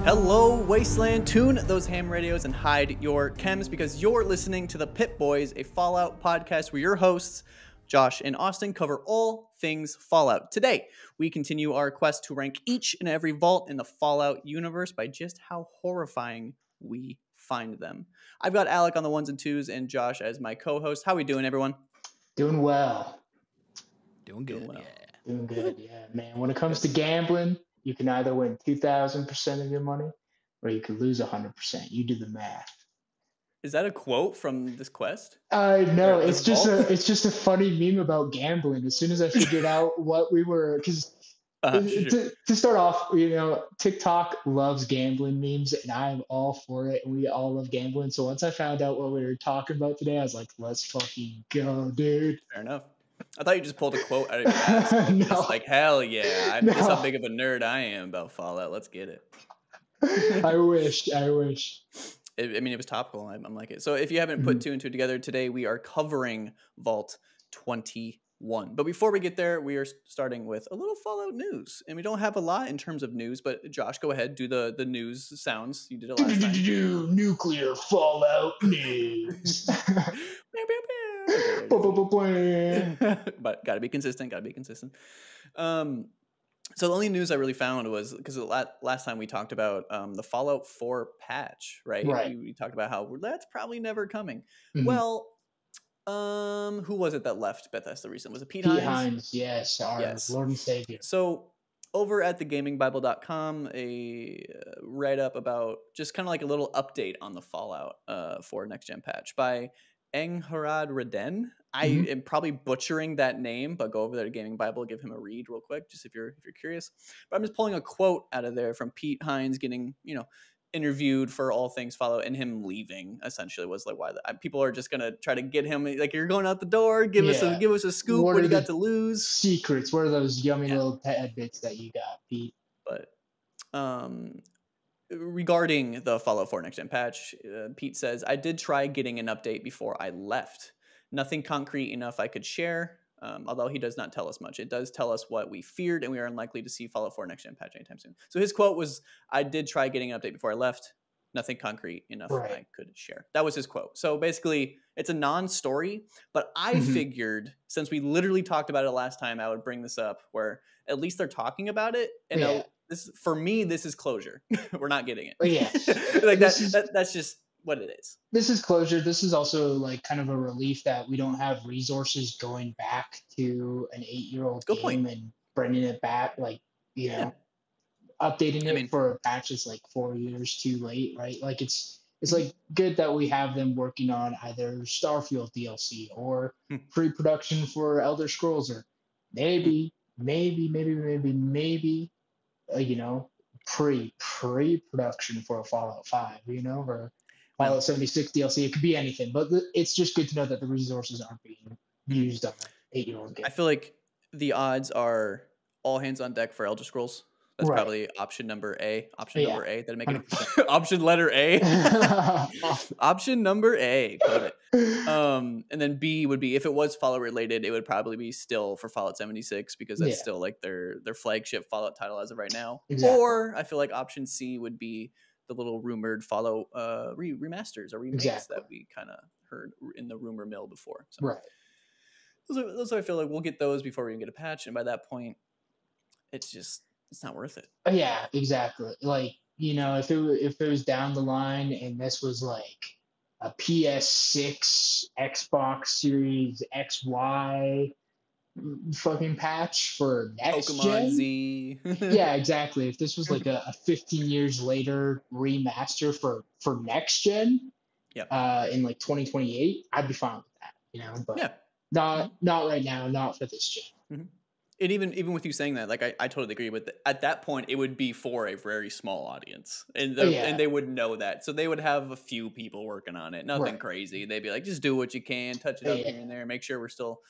Hello, Wasteland. Tune those ham radios and hide your chems because you're listening to the Pit Boys, a Fallout podcast where your hosts, Josh and Austin, cover all things Fallout. Today, we continue our quest to rank each and every vault in the Fallout universe by just how horrifying we find them. I've got Alec on the ones and twos and Josh as my co-host. How we doing, everyone? Doing well. Doing good, yeah. Doing good, yeah, man. When it comes to gambling, you can either win 2,000% of your money or you could lose 100%. You do the math. Is that a quote from this quest? No, it's just a funny meme about gambling. As soon as I figured out what we were, because to start off, TikTok loves gambling memes, and I'm all for it, and we all love gambling. So once I found out what we were talking about today, I was like, let's fucking go, dude. Fair enough. I thought you just pulled a quote out of your ass. No. Just like, hell yeah. That's how big of a nerd I am about Fallout. Let's get it. I wish. I mean, it was topical. I'm like it. So if you haven't put two and two together, today we are covering Vault 21. But before we get there, we are starting with a little Fallout news. And we don't have a lot in terms of news, but Josh, go ahead. Do the news sounds. You did it last time. Nuclear Fallout news. But gotta be consistent. So the only news I really found was because last time we talked about the Fallout 4 patch, right? We talked about how that's probably never coming. Mm-hmm. Well, who was it that left Bethesda recently? Was it Pete Hines? Yes, our Lord and Savior. So over at thegamingbible.com, a write-up about just kind of like a little update on the Fallout 4 next-gen patch by Angharad Reden. I am probably butchering that name, but go over there to Gaming Bible, give him a read real quick, just if you're curious. But I'm just pulling a quote out of there from Pete Hines getting, interviewed for all things Fallout, and him leaving essentially was like, why people are just gonna try to get him like, you're going out the door, give us a scoop. What do you got to lose? Secrets. What are those yummy little tidbits that you got, Pete? But regarding the Fallout 4 next gen patch, Pete says, I did try getting an update before I left. Nothing concrete enough I could share, although he does not tell us much. It does tell us what we feared, and we are unlikely to see Fallout 4 next gen patch anytime soon. So his quote was, I did try getting an update before I left. Nothing concrete enough I could share. That was his quote. So basically, it's a non-story, but I figured, since we literally talked about it last time, I would bring this up, where at least they're talking about it, and for me, this is closure. We're not getting it. Like that's just what it is. This is closure. This is also like kind of a relief that we don't have resources going back to an 8-year-old game and bringing it back, updating it for a patch is like 4 years too late, right? Like it's like good that we have them working on either Starfield DLC or pre-production for Elder Scrolls, or maybe pre-production for a Fallout 5, or Fallout 76 DLC. It could be anything, but it's just good to know that the resources aren't being used on an 8-year-old game. I feel like the odds are all hands on deck for Elder Scrolls. That's probably option number A. Number A. That'd make it option letter A. Option number A. Got it. And then B would be, if it was Fallout related, it would probably be still for Fallout 76 because that's still like their flagship Fallout title as of right now. Exactly. Or I feel like option C would be the little rumored Fallout remasters or remakes that we kind of heard in the rumor mill before. So those I feel like we'll get those before we even get a patch, and by that point, it's not worth it. Yeah, exactly. Like, if it was down the line and this was like a PS6, Xbox Series XY fucking patch for next Pokemon gen. Z. Yeah, exactly. If this was like a 15 years later remaster for next gen, in like 2028, I'd be fine with that, but not right now, not for this gen. Mm-hmm. And even with you saying that, like I totally agree with it. At that point, it would be for a very small audience, and they would know that, so they would have a few people working on it, nothing crazy. They'd be like, just do what you can, touch it up here and there, make sure we're still,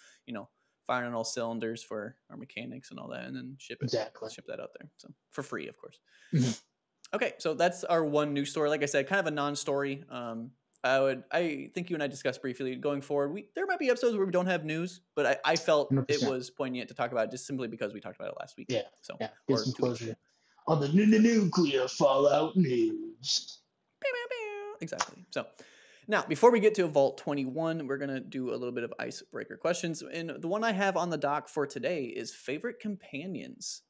firing on all cylinders for our mechanics and all that, and then ship that out there, so for free, of course. Mm-hmm. Okay, so that's our one news story. Like I said, kind of a non-story. I think you and I discussed briefly going forward. There might be episodes where we don't have news, but I felt 100%. It was poignant to talk about it just simply because we talked about it last week. Yeah. So get some closure. on the nuclear fallout news. Exactly. So now, before we get to Vault 21, we're going to do a little bit of icebreaker questions. And the one I have on the dock for today is favorite companions.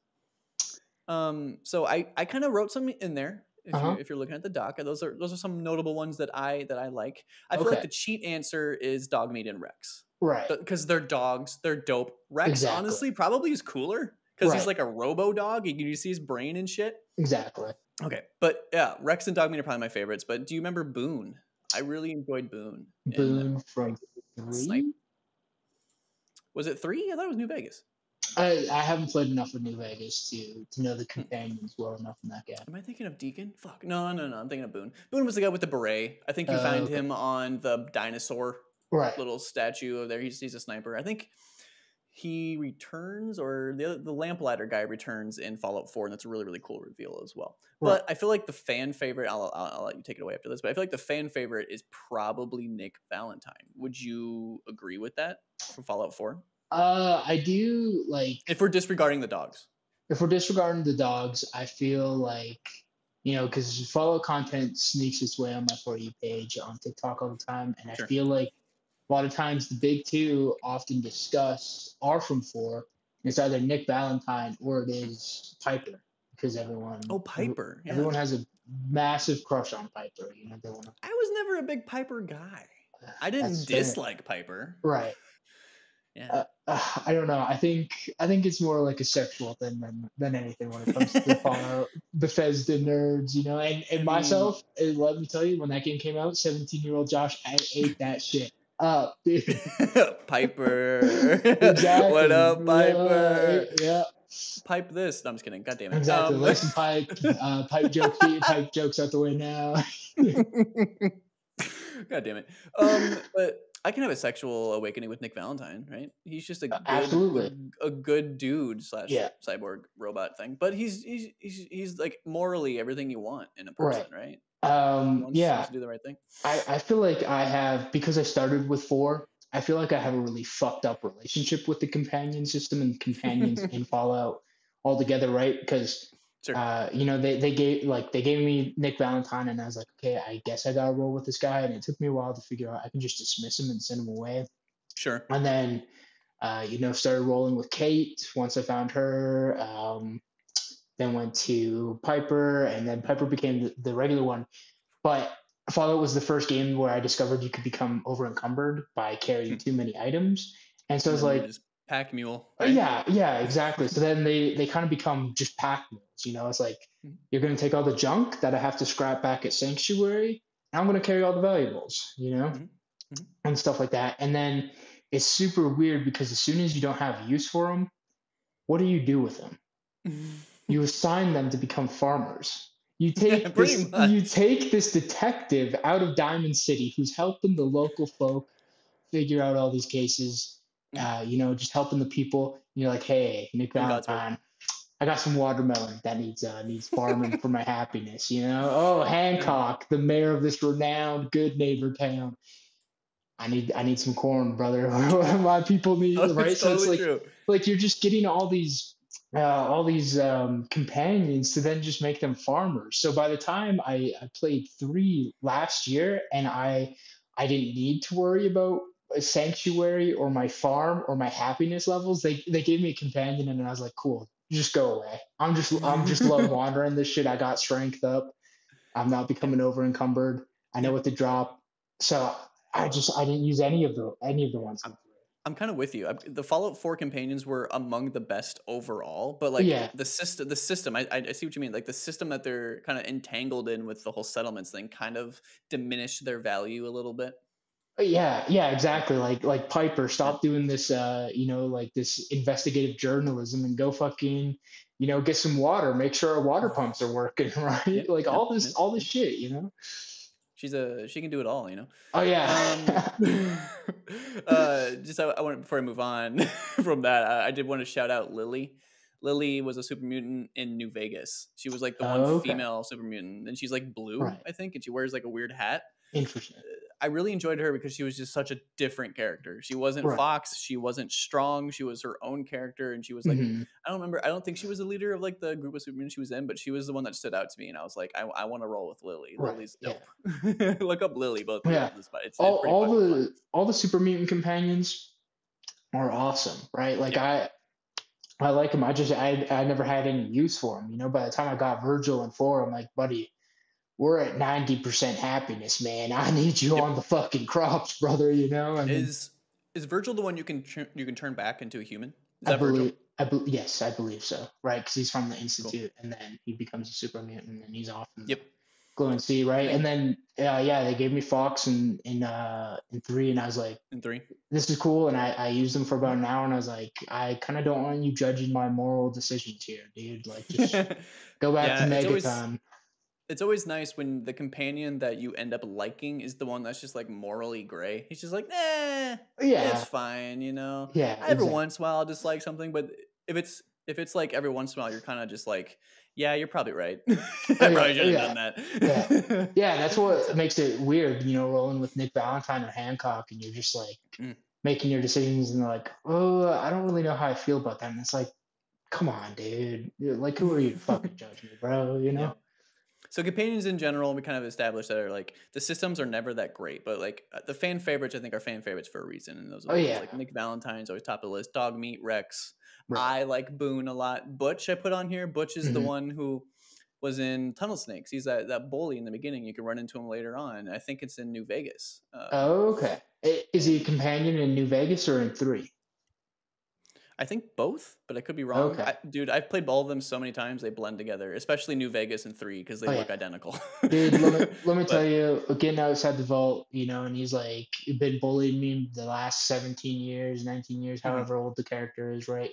So I kind of wrote some in there. If you're looking at the doc, those are some notable ones that I like. I feel like the cheat answer is Dogmeat and Rex, right? Because they're dogs, they're dope. Rex honestly probably is cooler because he's like a robo dog. You can see his brain and shit. Exactly. Okay, but yeah, Rex and Dogmeat are probably my favorites. But do you remember Boone? I really enjoyed Boone. Boone from 3. Was it 3? I thought it was New Vegas. I haven't played enough of New Vegas to know the companions well enough in that game. Am I thinking of Deacon? Fuck. No. I'm thinking of Boone. Boone was the guy with the beret. I think you find him on the dinosaur little statue there. He's a sniper. I think he returns, or the lamplighter guy returns in Fallout 4, and that's a really, really cool reveal as well. But I feel like the fan favorite, I'll let you take it away after this, but I feel like the fan favorite is probably Nick Valentine. Would you agree with that from Fallout 4? I do, like... If we're disregarding the dogs. If we're disregarding the dogs, I feel like, because Fallout content sneaks its way on my For You page on TikTok all the time, and I feel like a lot of times the big two often discuss are from 4. It's either Nick Valentine or it is Piper, because everyone... Oh, Piper. Yeah. Everyone has a massive crush on Piper. I was never a big Piper guy. I didn't dislike Piper. Right. Yeah. I don't know. I think it's more like a sexual thing than anything when it comes to the Fallout Bethesda nerds, And myself, let me tell you, when that game came out, 17-year-old Josh, I ate that shit up, dude. Piper. Exactly. What up, Piper? Yeah. Pipe this. No, I'm just kidding. God damn it. Exactly. Listen, pipe jokes out the way now. God damn it. But I can have a sexual awakening with Nick Valentine, right? He's just a good dude / cyborg robot thing. But he's like morally everything you want in a person, right? He wants to do the right thing. I feel like I have, because I started with 4, I feel like I have a really fucked up relationship with the companion system and companions in Fallout altogether, right? Because they gave me Nick Valentine, and I was like, okay, I guess I gotta roll with this guy, and it took me a while to figure out I can just dismiss him and send him away. Sure. And then started rolling with Kate once I found her. Then went to Piper, and then Piper became the regular one. But Fallout was the first game where I discovered you could become over encumbered by carrying too many items, and so I was like, pack mule. Right? Yeah, exactly. So then they kind of become just pack mules. It's like, you're going to take all the junk that I have to scrap back at Sanctuary, and I'm going to carry all the valuables, and stuff like that. And then it's super weird because as soon as you don't have use for them, what do you do with them? You assign them to become farmers. You take this detective out of Diamond City who's helping the local folk figure out all these cases. Just helping the people. You're like, hey, Nick Valentine, I got some watermelon that needs farming for my happiness. Oh, Hancock, the mayor of this renowned good neighbor town. I need some corn, brother. My people need, right? So it's like you're just getting all these companions to then just make them farmers. So by the time I played 3 last year, and I didn't need to worry about a Sanctuary or my farm or my happiness levels. They gave me a companion, and I was like, cool, just go away. I'm just love wandering this shit. I got strength up. I'm not becoming over encumbered. I know what to drop. So I didn't use any of the ones. I'm kind of with you. The Fallout 4 companions were among the best overall, but the system, I see what you mean. Like the system that they're kind of entangled in with the whole settlements thing kind of diminished their value a little bit. Yeah, exactly. Like Piper, stop doing this, this investigative journalism and go fucking, get some water, make sure our water pumps are working, right? All this shit, She can do it all, Oh yeah. I want, before I move on from that, I did want to shout out Lily. Lily was a super mutant in New Vegas. She was like the one female super mutant, and she's like blue, I think, and she wears like a weird hat. Interesting. I really enjoyed her because she was just such a different character. She wasn't Fox. She wasn't strong. She was her own character, and she was like, I don't remember. I don't think she was the leader of like the group of Supermen she was in, but she was the one that stood out to me, and I was like, I want to roll with Lily. Lily's dope. Yeah. Look up Lily, both of you. It's all the super mutant companions are awesome, right? Like I like him. I never had any use for him. You know, by the time I got Virgil and 4, I'm like, buddy, we're at 90% happiness, man. I need you on the fucking crops, brother. You know. And is Virgil the one you can turn back into a human? Is that Virgil? Yes, I believe so. Right, because he's from the Institute, and then he becomes a super mutant, and he's off in the glowing sea, right? And then they gave me Fox in 3, and I was like, in 3, this is cool. And I used them for about an hour, and I was like, I kind of don't want you judging my moral decisions here, dude. Like, just go back to Megaton. It's always nice when the companion that you end up liking is the one that's just like morally gray. He's just like, it's fine, you know. Yeah, every once in a while I'll dislike something, but if it's like every once in a while you're kind of just like, yeah, you're probably right. I probably should have done that. Yeah, that's what makes it weird, you know, rolling with Nick Valentine or Hancock, and you're just like making your decisions, and they're like, oh, I don't really know how I feel about that. And it's like, come on, dude. Like, who are you to fucking judge me, bro? You know? Yeah. So companions in general, we kind of established that are like the systems are never that great, but like the fan favorites, I think are fan favorites for a reason. And those are like Nick Valentine's always top of the list. Dog Meat, Rex. Right. I like Boone a lot. Butch I put on here. Butch is the one who was in Tunnel Snakes. He's that bully in the beginning. You can run into him later on. I think it's in New Vegas. Okay. Is he a companion in New Vegas or in 3? I think both, but I could be wrong. Okay. Dude, I've played all of them so many times, they blend together, especially New Vegas and 3 because they look identical. Dude, let me tell you, getting outside the vault, you know, and he's like, you've been bullying me the last 17 years, 19 years, however old the character is, right?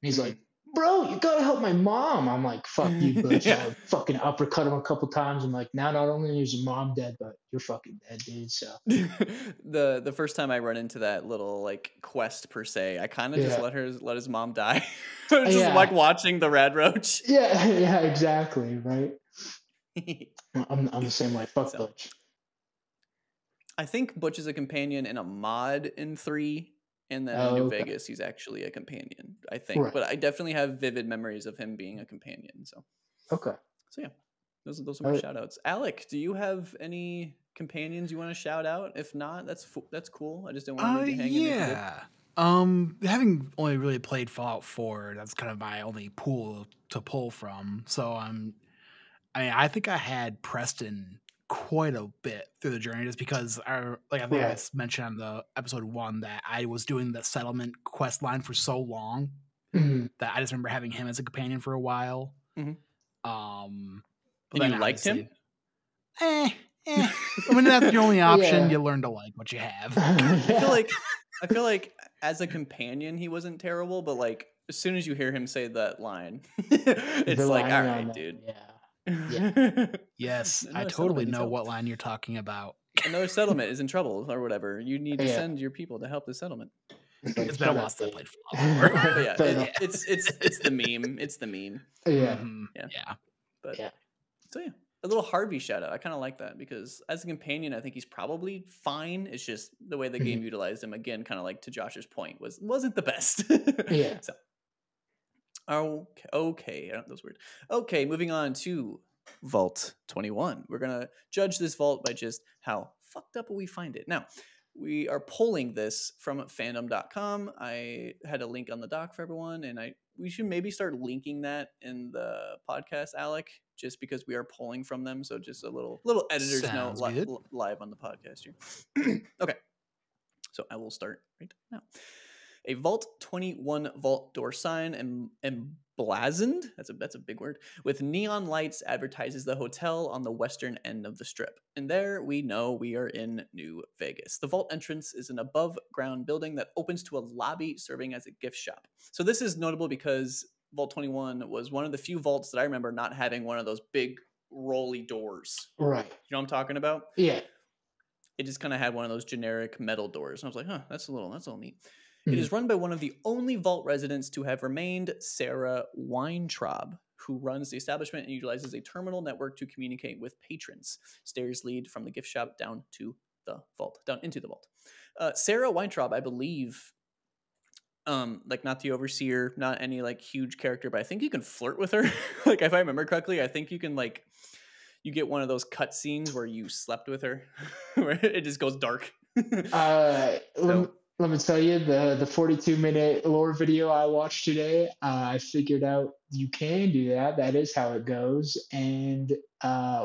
And he's like, bro, you gotta help my mom. I'm like, fuck you, Butch. I fucking uppercut him a couple times. I'm like, now not only is your mom dead, but you're fucking dead, dude. So the first time I run into that little like quest per se, I kind of just let his mom die. Just like watching the Rad Roach. Yeah, exactly, right. I'm the same way. Fuck Butch. I think Butch is a companion in a mod in 3. And then in New Vegas, he's actually a companion, I think. Right. But I definitely have vivid memories of him being a companion. So yeah, those are my shout outs. Alec, do you have any companions you want to shout out? If not, that's cool. I just didn't want to leave you hanging. Yeah. Having only really played Fallout 4, that's kind of my only pool to pull from. So I think I had Preston quite a bit through the journey, just because I think I mentioned on the episode 1 that I was doing the settlement quest line for so long that I just remember having him as a companion for a while. And you liked him? I mean, that's the only option. You learn to like what you have. I feel like as a companion he wasn't terrible, but like as soon as you hear him say that line, it's like, all right, dude. Yes, I totally know what line you're talking about. Another settlement is in trouble or whatever. You need to send your people to help the settlement. It's been a while since I played Fallout 4. It's the meme. It's the meme. Yeah. But so a little Harvey shout out. I kind of like that because as a companion, I think he's probably fine. It's just the way the game utilized him. Again, kind of like to Josh's point, wasn't the best. So. Okay. That was weird. Okay, moving on to Vault 21. We're going to judge this vault by just how fucked up we find it. Now, we are pulling this from fandom.com. I had a link on the doc for everyone, and we should maybe start linking that in the podcast, Alec, just because we are pulling from them. So just a little editor's note live on the podcast here. Okay. So I will start right now. A Vault 21 vault door sign emblazoned, that's a big word, with neon lights advertises the hotel on the western end of the strip. And there we know we are in New Vegas. The vault entrance is an above ground building that opens to a lobby serving as a gift shop. So this is notable because Vault 21 was one of the few vaults that I remember not having one of those big rolly doors. Right. You know what I'm talking about? Yeah. It just kind of had one of those generic metal doors. And I was like, that's a little neat. It is run by one of the only vault residents to have remained, Sarah Weintraub, who runs the establishment and utilizes a terminal network to communicate with patrons. Stairs lead from the gift shop down to the vault, down into the vault. Sarah Weintraub, I believe, like not the overseer, not any like huge character, but I think you can flirt with her. Like if I remember correctly, I think you can like you get one of those cut scenes where you slept with her, where it just goes dark. Let me tell you, the 42-minute lore video I watched today, I figured out you can do that. That is how it goes. And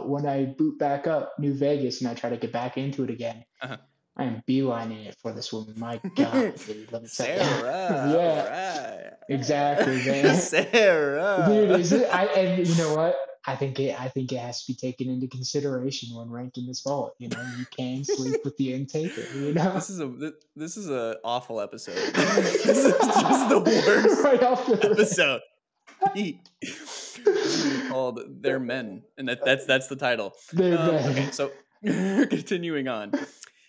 when I boot back up New Vegas and I try to get back into it again, I am beelining it for this woman. My God, dude, let me tell you. Yeah, right. Exactly, man. Sarah, dude, is it? And you know what? I think it has to be taken into consideration when ranking this vault. You know, you can sleep with the intaker. You know, this is an awful episode. This is just the worst right off the episode. This is gonna be called "They're Men," and that's the title. Okay, so continuing on.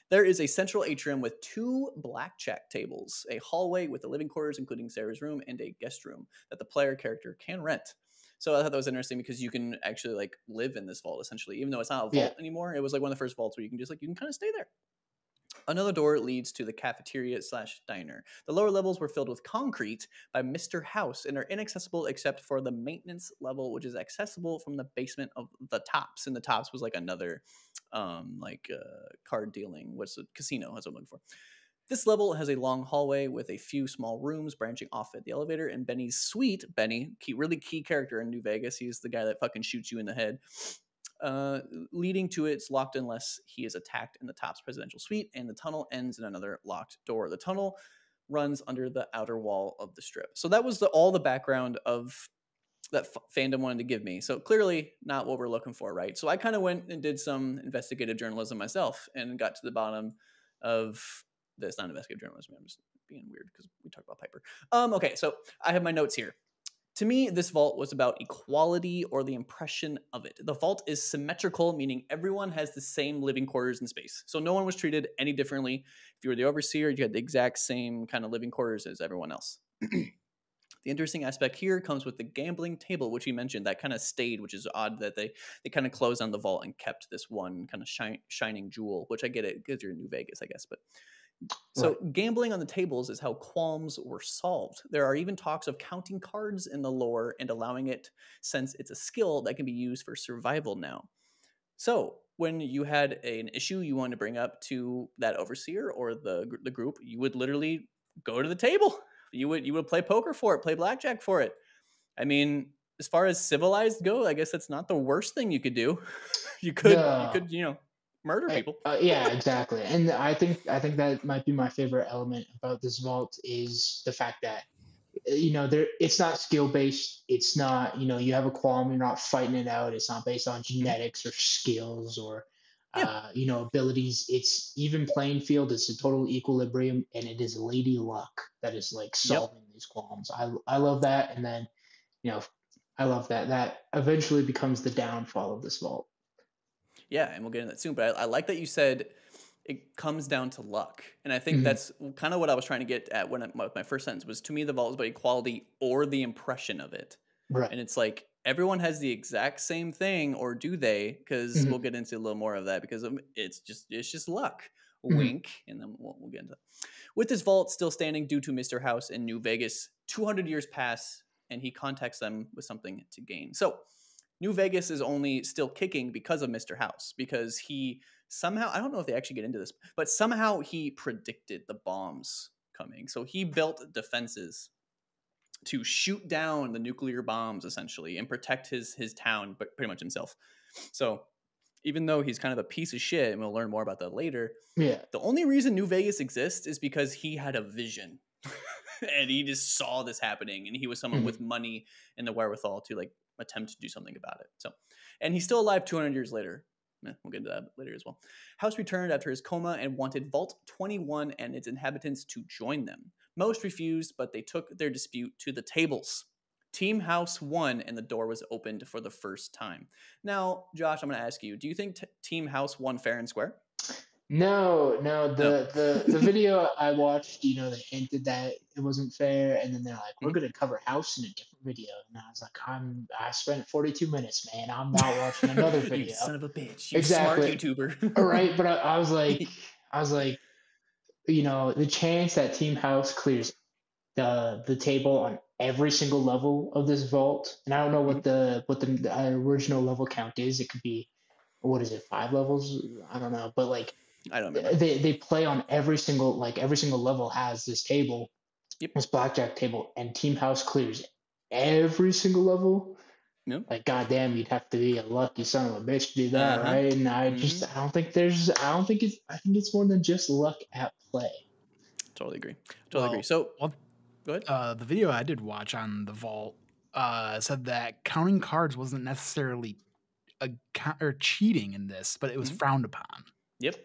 There is a central atrium with 2 blackjack tables, a hallway with the living quarters, including Sarah's room, and a guest room that the player character can rent. So I thought that was interesting because you can actually like live in this vault essentially, even though it's not a vault anymore. It was like one of the first vaults where you can just like you can kind of stay there. Another door leads to the cafeteria/diner. The lower levels were filled with concrete by Mr. House and are inaccessible except for the maintenance level, which is accessible from the basement of the tops. And the tops was like another card dealing. What's a casino? That's what I'm looking for. This level has a long hallway with a few small rooms branching off at the elevator. And Benny's suite, Benny, really key character in New Vegas. He's the guy that fucking shoots you in the head. Leading to it's locked unless he is attacked in the top's presidential suite, and the tunnel ends in another locked door. The tunnel runs under the outer wall of the strip. So that was all the background of that fandom wanted to give me. So clearly not what we're looking for, right? So I kind of went and did some investigative journalism myself and got to the bottom of this. Not investigative journalism. I'm just being weird because we talked about Piper. Okay, so I have my notes here. To me, this vault was about equality or the impression of it. The vault is symmetrical, meaning everyone has the same living quarters and space. So no one was treated any differently. If you were the overseer, you had the exact same kind of living quarters as everyone else. The interesting aspect here comes with the gambling table, which you mentioned, that kind of stayed, which is odd that they kind of closed on the vault and kept this one kind of shining jewel, which I get it because you're in New Vegas, I guess. But so gambling on the tables is how qualms were solved. There are even talks of counting cards in the lore and allowing it, since it's a skill that can be used for survival now. So when you had an issue you wanted to bring up to that overseer or the group, you would literally go to the table. You would play poker for it, play blackjack for it. I mean, as far as civilized go, I guess that's not the worst thing you could do. You could murder people. Yeah, exactly. And I think that might be my favorite element about this vault is the fact that it's not skill based. It's not, you have a qualm, you're not fighting it out. It's not based on genetics or skills or abilities. It's even playing field. It's a total equilibrium, and it is lady luck that is like solving these qualms. I love that. And then I love that eventually becomes the downfall of this vault. Yeah, and we'll get into that soon. But I like that you said it comes down to luck. And I think that's kind of what I was trying to get at when my first sentence was, to me, the vault is about equality or the impression of it. Right. And it's like everyone has the exact same thing, or do they? Because we'll get into a little more of that because it's just luck. Wink. And then we'll get into that. With this vault still standing due to Mr. House in New Vegas, 200 years pass and he contacts them with something to gain. So New Vegas is only still kicking because of Mr. House, because he somehow, I don't know if they actually get into this, but somehow he predicted the bombs coming. So he built defenses to shoot down the nuclear bombs essentially and protect his town, but pretty much himself. So even though he's kind of a piece of shit, and we'll learn more about that later, the only reason New Vegas exists is because he had a vision. And he just saw this happening, and he was someone with money and the wherewithal to like attempt to do something about it. So, and he's still alive 200 years later. We'll get into that later as well. House returned after his coma and wanted Vault 21 and its inhabitants to join them. Most refused, but they took their dispute to the tables. Team House won, and the door was opened for the first time. Now, Josh, I'm going to ask you, do you think Team House won fair and square? No, No. the video I watched, they hinted that it wasn't fair, and then they're like, "We're Mhm. gonna cover House in a different video," and I was like, I spent 42 minutes, man. I'm not watching another You video. son of a bitch! You smart Exactly. All YouTuber. right, but I was like, the chance that Team House clears the table on every single level of this vault, and I don't know Mhm. what the original level count is. It could be, what is it, 5 levels? I don't know, but like I don't remember. they play on every single level has this table, Yep. this blackjack table, and Team House clears every single level. Yep. Like, goddamn, you'd have to be a lucky son of a bitch to do that, Uh-huh. right? And I think it's more than just luck at play. Totally agree. Well, So, go ahead. the video I did watch on the vault said that counting cards wasn't necessarily or cheating in this, but it was Mhm. frowned upon. Yep.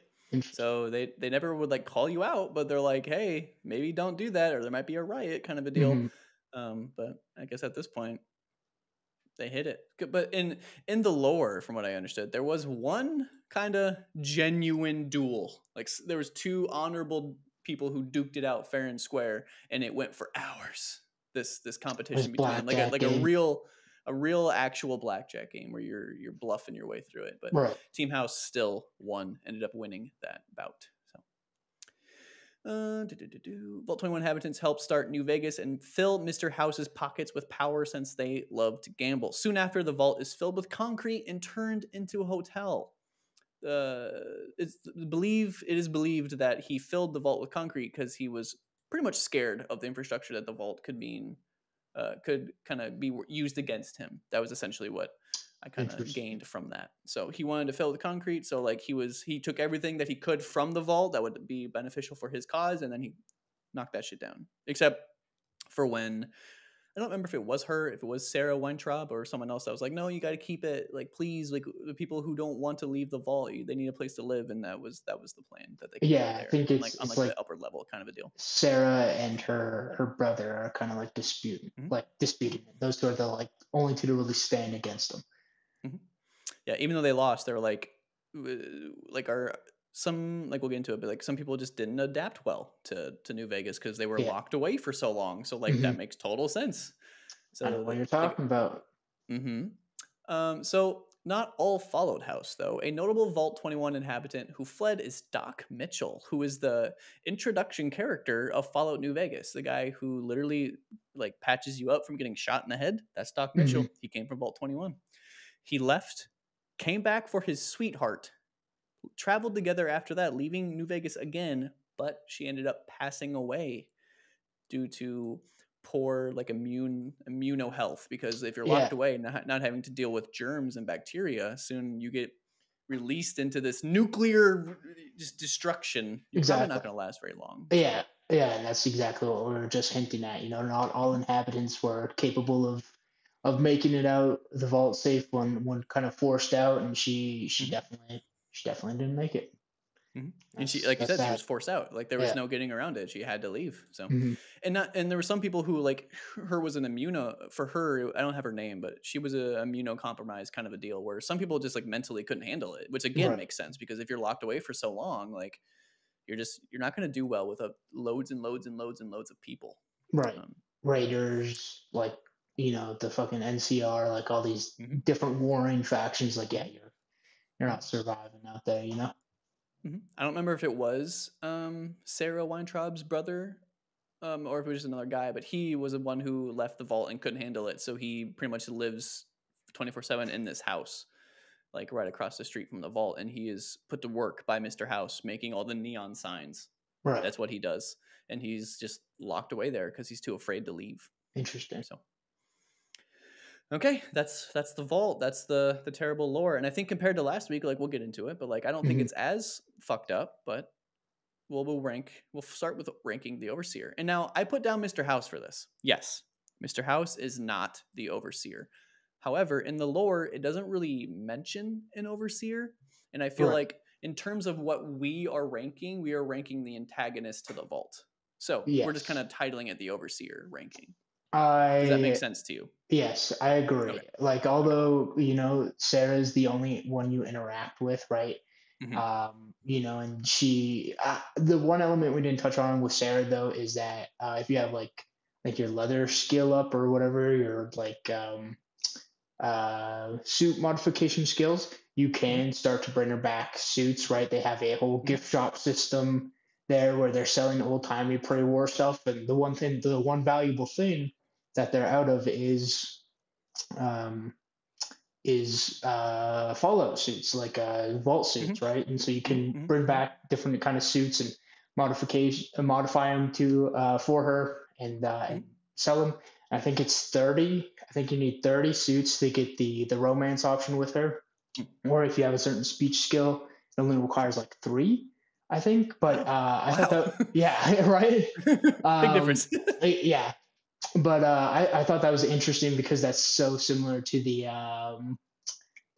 So they never would like call you out, but they're like, hey, maybe don't do that, or there might be a riot, kind of a deal. But I guess at this point they hit it. But in the lore, from what I understood, there was one kind of genuine duel. Like there was two honorable people who duked it out fair and square, and it went for hours. This competition between them, like a real actual blackjack game where you're bluffing your way through it. But Right. Team House still won, ended up winning that bout. Vault 21 inhabitants help start New Vegas and fill Mr. House's pockets with power since they love to gamble. Soon after, the vault is filled with concrete and turned into a hotel. It is believed that he filled the vault with concrete because he was pretty much scared of the infrastructure that the vault could kind of be used against him. That was essentially what I kind of gained from that. So he wanted to fill it with concrete. So like he took everything that he could from the vault that would be beneficial for his cause, and then he knocked that shit down. Except for when, I don't remember if it was Sarah Weintraub or someone else that was like, no, you got to keep it, like, please, like the people who don't want to leave the vault, they need a place to live, and that was the plan, that they could live there. I think like on it's like the upper level kind of a deal. Sarah and her brother are kind of like disputing it. Those two are the like only two to really stand against them. Mm-hmm. Yeah, even though they lost, they were like we'll get into it, but like some people just didn't adapt well to New Vegas because they were locked away for so long. So like that makes total sense. So I know what you're talking about. So not all followed House, though. A notable Vault 21 inhabitant who fled is Doc Mitchell, who is the introduction character of Fallout New Vegas, the guy who literally like patches you up from getting shot in the head. That's Doc Mitchell. He came from Vault 21. He left, came back for his sweetheart, traveled together after that, leaving New Vegas again, but she ended up passing away due to poor like immuno health, because if you're locked away, not having to deal with germs and bacteria, soon you get released into this nuclear just destruction. You're probably not going to last very long. Yeah, and that's exactly what we were just hinting at. Not all inhabitants were capable of making it out the vault safe when kind of forced out, and she definitely didn't make it. And she, like you said, she was forced out. Like there was no getting around it. She had to leave. So, and there were some people who like her was an for her. I don't have her name, but she was a immunocompromised kind of a deal where some people just like mentally couldn't handle it, which again makes sense because if you're locked away for so long, like you're not going to do well with loads and loads and loads and loads of people. Right. Raiders, like, the fucking NCR, like all these different warring factions. Like, yeah, you're not surviving out there, I don't remember if it was Sarah Weintraub's brother or if it was just another guy, but he was the one who left the vault and couldn't handle it. So he pretty much lives 24/7 in this house, like right across the street from the vault. And he is put to work by Mr. House making all the neon signs. Right. That's what he does. And he's just locked away there because he's too afraid to leave. Interesting. So. Okay, that's the vault. That's the terrible lore. And I think compared to last week, like we'll get into it, but like I don't think it's as fucked up, but we'll start with ranking the Overseer. And now I put down Mr. House for this. Yes, Mr. House is not the Overseer. However, in the lore, it doesn't really mention an Overseer. And I feel like in terms of what we are ranking the antagonist to the vault. So we're just kind of titling it the Overseer ranking. Does that make sense to you? Yes, I agree. Okay. Like, although, Sarah's the only one you interact with, right? You know, and she, the one element we didn't touch on with Sarah though is that if you have like your leather skill up or whatever, your like suit modification skills, you can start to bring her back suits, right? They have a whole gift shop system there where they're selling old timey pre-war stuff, and the one valuable thing that they're out of um, is Fallout suits, like vault suits, right? And so you can bring back different kind of suits and modify them to for her and sell them. I think it's 30. I think you need 30 suits to get the romance option with her, or if you have a certain speech skill, it only requires like 3. I think, but I thought that, yeah, right. Big difference. Yeah, but I thought that was interesting because that's so similar to the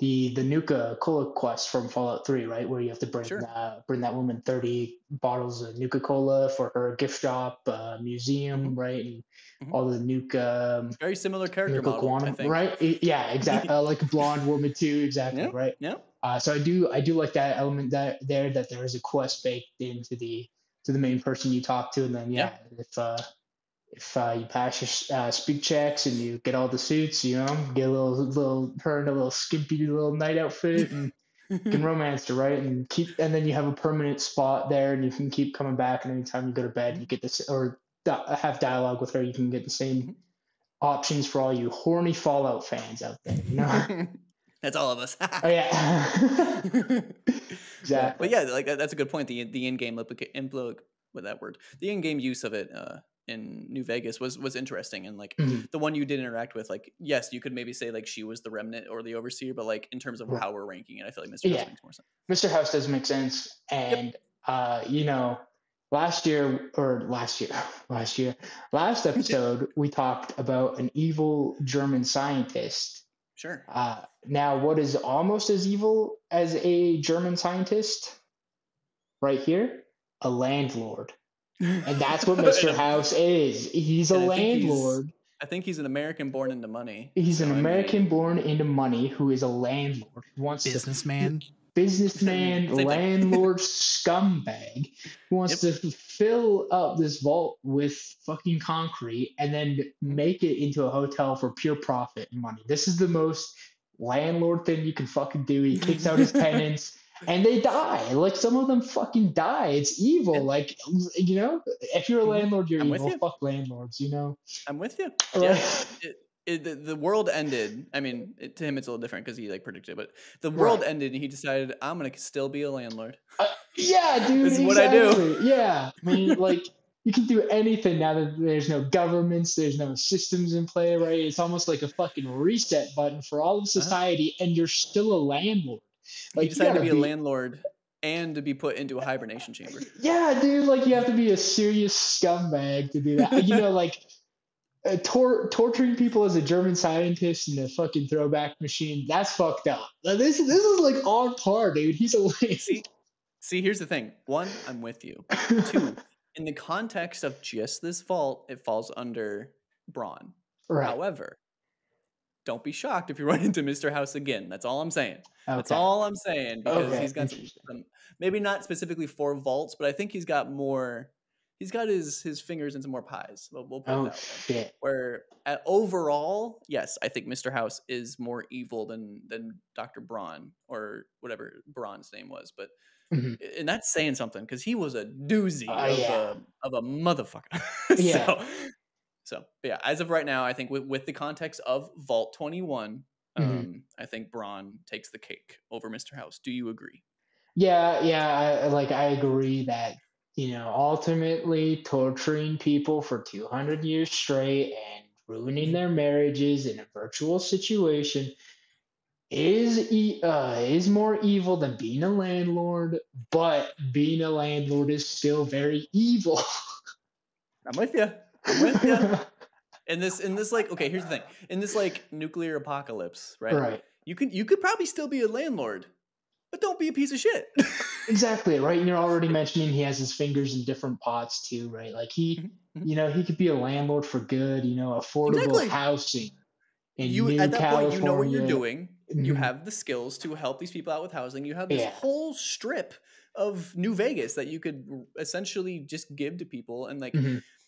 Nuka Cola quest from Fallout 3, right? Where you have to bring that woman 30 bottles of Nuka Cola for her gift shop, museum, right? And all the Nuka. Very similar character Nuka model, Quantum, I think. right? Yeah, exactly. Like a blonde woman too, exactly, right? Yeah. So I do like that element that there is a quest baked into the main person you talk to, and then if you pass your speak checks and you get all the suits, you know, get a little her in a little skimpy little night outfit and can romance her, right? And then you have a permanent spot there, and you can keep coming back. And anytime you go to bed, you get this or have dialogue with her. You can get the same options for all you horny Fallout fans out there. You know? That's all of us. Oh yeah. Exactly. But yeah, like that's a good point. The in-game with that word, the in-game use of it in New Vegas was interesting, and like the one you did interact with, like yes, you could maybe say like she was the remnant or the overseer, but like in terms of how we're ranking it, I feel like Mr. House makes more sense. Mr. House does make sense, and you know, last episode we talked about an evil German scientist. Sure. Now, what is almost as evil as a German scientist? Right here, a landlord. And that's what Mr. House is. He's a landlord. I think he's an American born into money. He's an American born into money who is a landlord. Who wants businessman, landlord, scumbag, who wants to fill up this vault with fucking concrete and then make it into a hotel for pure profit and money. This is the most landlord thing you can fucking do. He kicks out his tenants and they die. Like some of them fucking die. It's evil. Like, you know, if you're a landlord, you're evil. Fuck landlords, you know? I'm with you. Right. Yeah. The world ended. I mean, to him, it's a little different because he like predicted, but the world ended and he decided, I'm going to still be a landlord. Yeah, dude. This is what I do. Yeah. I mean, like, you can do anything now that there's no governments, there's no systems in play, right? It's almost like a fucking reset button for all of society, and you're still a landlord. Like, he decided to be a landlord and to be put into a hibernation chamber. Yeah, dude. Like, you have to be a serious scumbag to do that. You know, like, torturing people as a German scientist in a fucking throwback machine, that's fucked up. This is like on par, dude. He's a lazy. See, here's the thing. 1, I'm with you. 2, in the context of just this vault, it falls under Braun. Right. However, don't be shocked if you run into Mr. House again. That's all I'm saying. Okay. That's all I'm saying, because he's got some, maybe not specifically 4 vaults, but I think he's got more. He's got his fingers in some more pies. We'll put it that way. Shit. Where overall, yes, I think Mr. House is more evil than Dr. Braun or whatever Braun's name was. But and that's saying something, because he was a doozy of a motherfucker. Yeah. So yeah, as of right now, I think with the context of Vault 21, I think Braun takes the cake over Mr. House. Do you agree? Yeah. I agree that, you know, ultimately torturing people for 200 years straight and ruining their marriages in a virtual situation is more evil than being a landlord, but being a landlord is still very evil. I'm with you. In this like, okay, here's the thing. In this like nuclear apocalypse, right? You could probably still be a landlord, but don't be a piece of shit. Exactly, right? And you're already mentioning he has his fingers in different pots too, right? Like he could be a landlord for good, you know, affordable housing in New at that California. point, you know what you're doing. You have the skills to help these people out with housing. You have this whole strip of New Vegas that you could essentially just give to people. And like,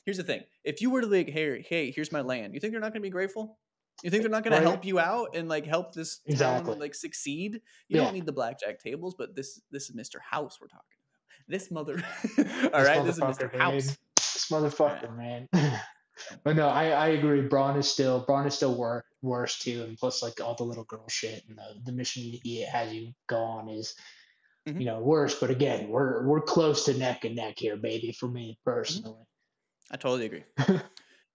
here's the thing: if you were to like, hey, here's my land, you think they're not going to be grateful? You think they're not going to help you out and like help this town like succeed? You don't need the blackjack tables, but this is Mr. House we're talking about. This mother, all right, this is Mr. House. This motherfucker, man. But no, I agree. Braun is still worse too, and plus like all the little girl shit and the mission he has you go on is worse. But again, we're close to neck and neck here, baby. For me personally, I totally agree.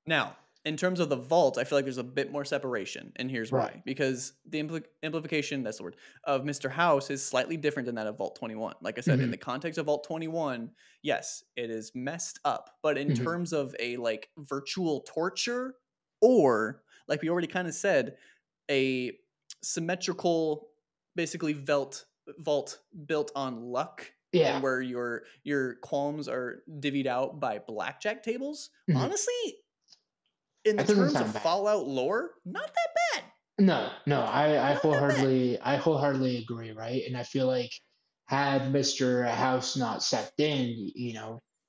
Now, in terms of the vault, I feel like there's a bit more separation, and here's why. Because the implication, that's the word, of Mr. House is slightly different than that of Vault 21. Like I said, in the context of Vault 21, yes, it is messed up. But in terms of a like virtual torture, or like we already kind of said, a symmetrical, basically vault built on luck, and where your qualms are divvied out by blackjack tables. Honestly, in the terms of Fallout lore, not that bad. No, I wholeheartedly agree, right? And I feel like had Mr. House not stepped in,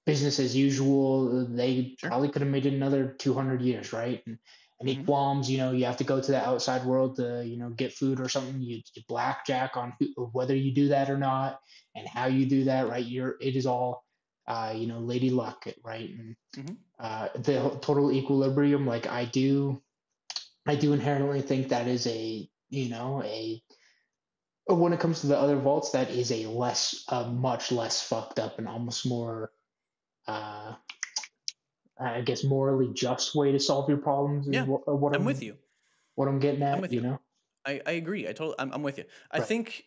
business as usual, they probably could have made it another 200 years, right? And any qualms, you have to go to the outside world to, get food or something. You blackjack on whether you do that or not, and how you do that, right? It is all, lady luck, right? And the total equilibrium, like I do inherently think that is when it comes to the other vaults, that is a much less fucked up and almost more, I guess, morally just way to solve your problems. Yeah, I'm with you. What I'm getting at, I'm with you. I agree. I'm with you. I think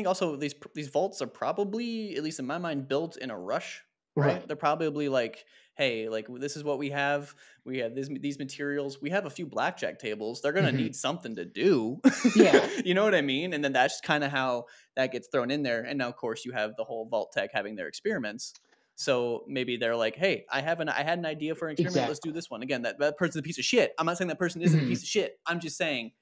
also these vaults are probably, at least in my mind, built in a rush. Right? They're probably like, hey, like this is what we have. We have these materials. We have a few blackjack tables. They're gonna need something to do. Yeah, you know what I mean. And then that's kind of how that gets thrown in there. And now, of course, you have the whole Vault Tech having their experiments. So maybe they're like, hey, I had an idea for an experiment. Let's do this one. Again, that person's a piece of shit. I'm not saying that person isn't a piece of shit. I'm just saying,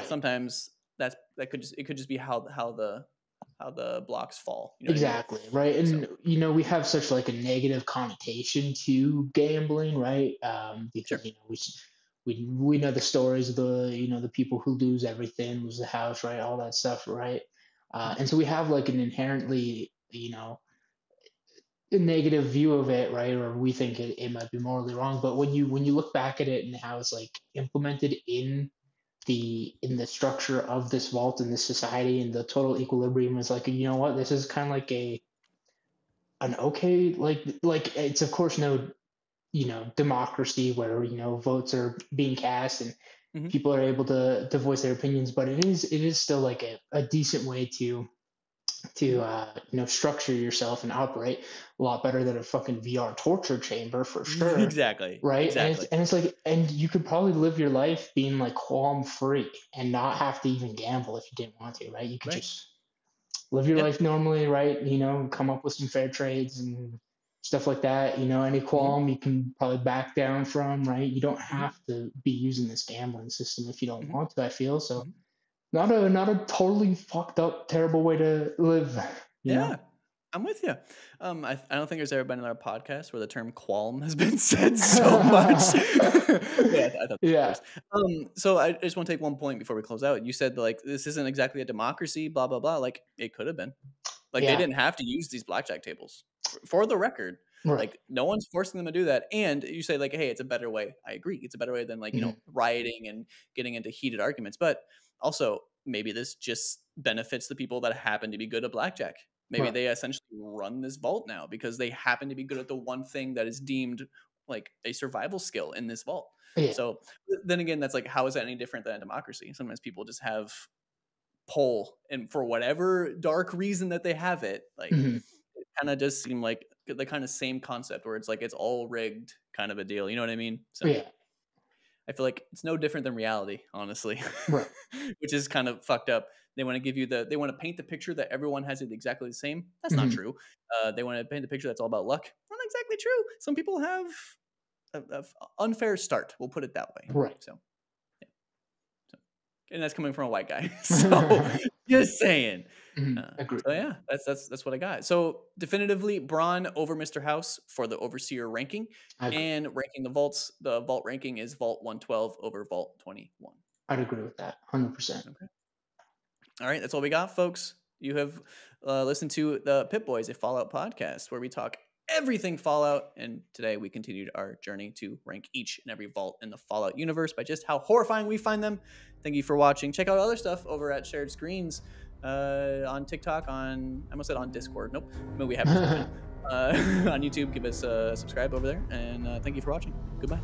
sometimes that could just be how the blocks fall. Exactly. Right. And, we have such like a negative connotation to gambling, right? Because, we know the stories of the people who lose everything, lose the house, right? All that stuff. Right. And so we have like an inherently, a negative view of it, right? Or we think it might be morally wrong. But when you look back at it and how it's like implemented in the structure of this vault in this society, and the total equilibrium is like, you know what, this is kind of like an okay, like it's of course no democracy where votes are being cast and people are able to voice their opinions, but it is still like a decent way to structure yourself and operate a lot better than a fucking VR torture chamber, for sure. Exactly. Right. Exactly. And it's like, and you could probably live your life being like qualm free and not have to even gamble if you didn't want to, right? You could just live your life normally, right? Come up with some fair trades and stuff like that. Any qualm you can probably back down from, right? You don't have to be using this gambling system if you don't want to, I feel. So not a totally fucked up, terrible way to live. You know? I'm with you. I don't think there's ever been another podcast where the term qualm has been said so much. I thought that was. So I just want to take one point before we close out. You said like this isn't exactly a democracy, blah blah blah. Like it could have been. Like they didn't have to use these blackjack tables. For the record, like no one's forcing them to do that. And you say like, hey, it's a better way. I agree. It's a better way than like rioting and getting into heated arguments. But also, maybe this just benefits the people that happen to be good at blackjack. Maybe they essentially run this vault now because they happen to be good at the one thing that is deemed like a survival skill in this vault. So then again, that's like, how is that any different than a democracy? Sometimes people just have pull, and for whatever dark reason that they have it, like it kind of does seem like the kind of same concept where it's like it's all rigged kind of a deal. You know what I mean? So I feel like it's no different than reality, honestly, which is kind of fucked up. They want to give you they want to paint the picture that everyone has it exactly the same. That's not true. They want to paint the picture that's all about luck. Not exactly true. Some people have an unfair start. We'll put it that way. Right. So, And that's coming from a white guy. So just saying. Agreed. So yeah, that's what I got. So definitively Braun over Mr. House for the overseer ranking, and ranking the vaults. The vault ranking is vault 112 over vault 21. I'd agree with that 100%. Okay. All right, that's all we got, folks. You have listened to the Pit Boys, a Fallout podcast, where we talk everything Fallout, and today we continued our journey to rank each and every vault in the Fallout universe by just how horrifying we find them. Thank you for watching. Check out other stuff over at Shared Screens, on TikTok, I almost said on Discord. Nope, no, we haven't. On YouTube, give us a subscribe over there, and thank you for watching. Goodbye.